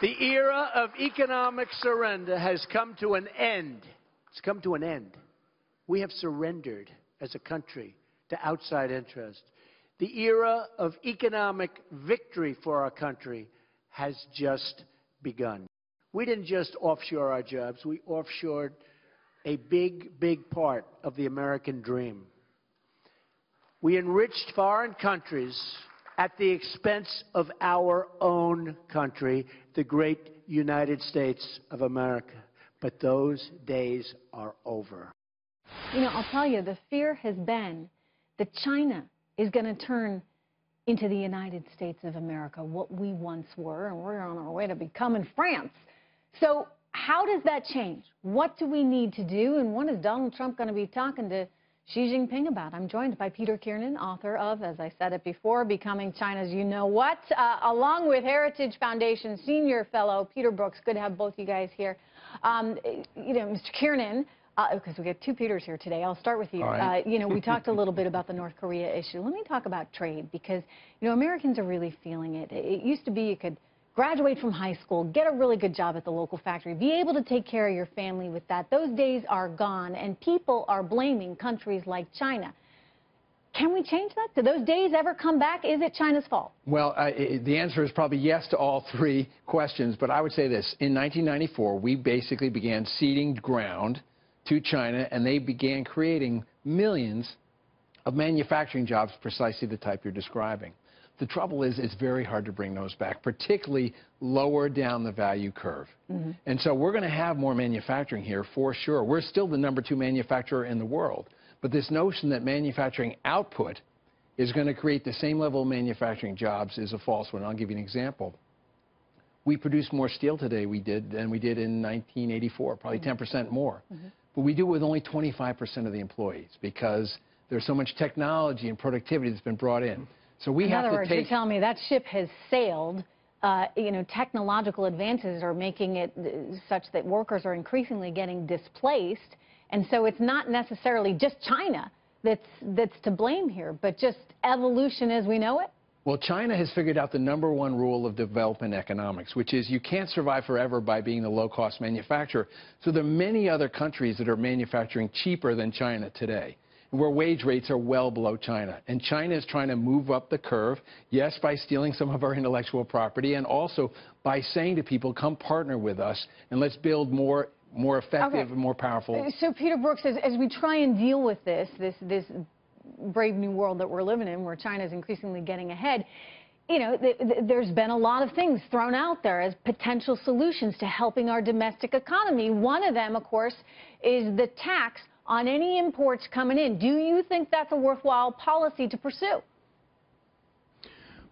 The era of economic surrender has come to an end. It's come to an end. We have surrendered as a country to outside interest. The era of economic victory for our country has just begun. We didn't just offshore our jobs. We offshored a big, big part of the American dream. We enriched foreign countries at the expense of our own country, the great United States of America. But those days are over. You know, I'll tell you, the fear has been that China is going to turn into the United States of America, what we once were, and we're on our way to becoming France. So how does that change? What do we need to do, and what is Donald Trump going to be talking to Xi Jinping about? I'm joined by Peter Kiernan, author of, as I said it before, Becoming China's You-Know-What, along with Heritage Foundation Senior Fellow Peter Brookes. Good to have both you guys here. You know, Mr. Kiernan, because we got two Peters here today. I'll start with you. Right. You know, we talked a little bit about the North Korea issue. Let me talk about trade, because, you know, Americans are really feeling it. It used to be you could graduate from high school, get a really good job at the local factory, be able to take care of your family with that. Those days are gone, and people are blaming countries like China. Can we change that? Do those days ever come back? Is it China's fault? Well, the answer is probably yes to all three questions, but I would say this. In 1994, we basically began ceding ground to China, and they began creating millions of manufacturing jobs, precisely the type you're describing. The trouble is it's very hard to bring those back, particularly lower down the value curve. And so we're going to have more manufacturing here for sure. We're still the #2 manufacturer in the world. But this notion that manufacturing output is going to create the same level of manufacturing jobs is a false one. I'll give you an example. We produce more steel today than we did in 1984, probably 10% more. But we do it with only 25% of the employees because there's so much technology and productivity that's been brought in. So we have to take... In other words, you're telling me that ship has sailed. You know, technological advances are making it such that workers are increasingly getting displaced. And so it's not necessarily just China that's to blame here, but just evolution as we know it? Well, China has figured out the #1 rule of development economics, which is you can't survive forever by being the low-cost manufacturer. So there are many other countries that are manufacturing cheaper than China today, where wage rates are well below China. And China is trying to move up the curve, yes, by stealing some of our intellectual property, and also by saying to people, come partner with us, and let's build more effective and more powerful. So, Peter Brookes, as we try and deal with this brave new world that we're living in, where China is increasingly getting ahead, you know, there's been a lot of things thrown out there as potential solutions to helping our domestic economy. One of them, of course, is the tax on any imports coming in. Do you think that's a worthwhile policy to pursue?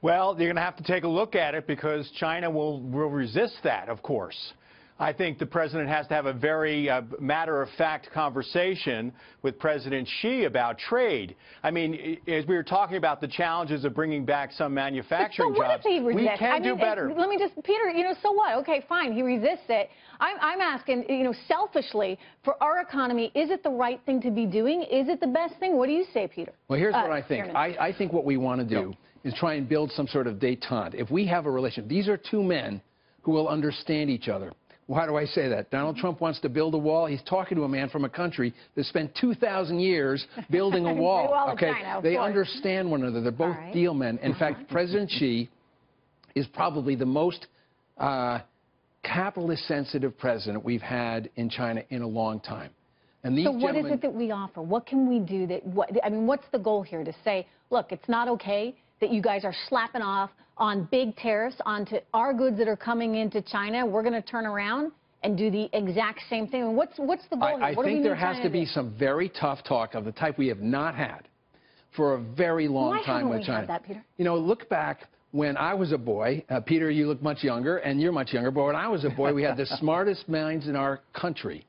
Well, you're going to have to take a look at it because China will resist that, of course. I think the president has to have a very matter-of-fact conversation with President Xi about trade. I mean, as we were talking about the challenges of bringing back some manufacturing jobs, we can do better. Let me just, Peter, you know, so what? Okay, fine, he resists it. I'm asking, you know, selfishly, for our economy, is it the right thing to be doing? Is it the best thing? What do you say, Peter? Well, here's what I think. I think what we want to do is try and build some sort of détente. If we have a relationship, these are two men who will understand each other. Why do I say that? Donald Trump wants to build a wall. He's talking to a man from a country that spent 2,000 years building a wall. Okay, China, they understand one another. They're both deal men. In fact, President Xi is probably the most capitalist-sensitive president we've had in China in a long time. And these so what is it that we offer? What can we do I mean, what's the goal here? To say, look, it's not okay that you guys are slapping off on big tariffs onto our goods that are coming into China. We're going to turn around and do the exact same thing. And what's the goal here? I think there has to be some very tough talk of the type we have not had for a very long time with China. Why haven't we had that, Peter? You know, look back when I was a boy. Peter, you look much younger, and you're much younger. But when I was a boy, we had the smartest minds in our country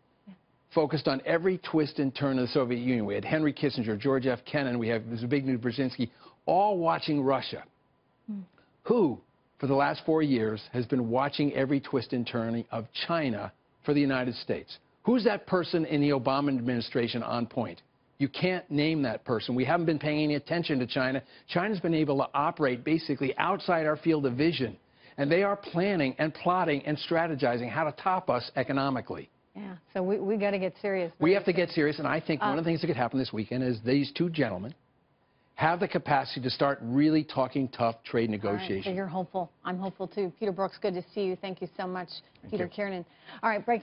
focused on every twist and turn of the Soviet Union. We had Henry Kissinger, George F. Kennan, we have Zbigniew Brzezinski, all watching Russia, who, for the last 4 years, has been watching every twist and turn of China for the United States. Who's that person in the Obama administration on point? You can't name that person. We haven't been paying any attention to China. China's been able to operate basically outside our field of vision. And they are planning and plotting and strategizing how to top us economically. Yeah, so we got to get serious. We have to get serious, and I think one of the things that could happen this weekend is these two gentlemen have the capacity to start really talking tough trade negotiations. All right, so you're hopeful. I'm hopeful, too. Peter Brookes, good to see you. Thank you so much, Peter Kiernan. All right, breaking.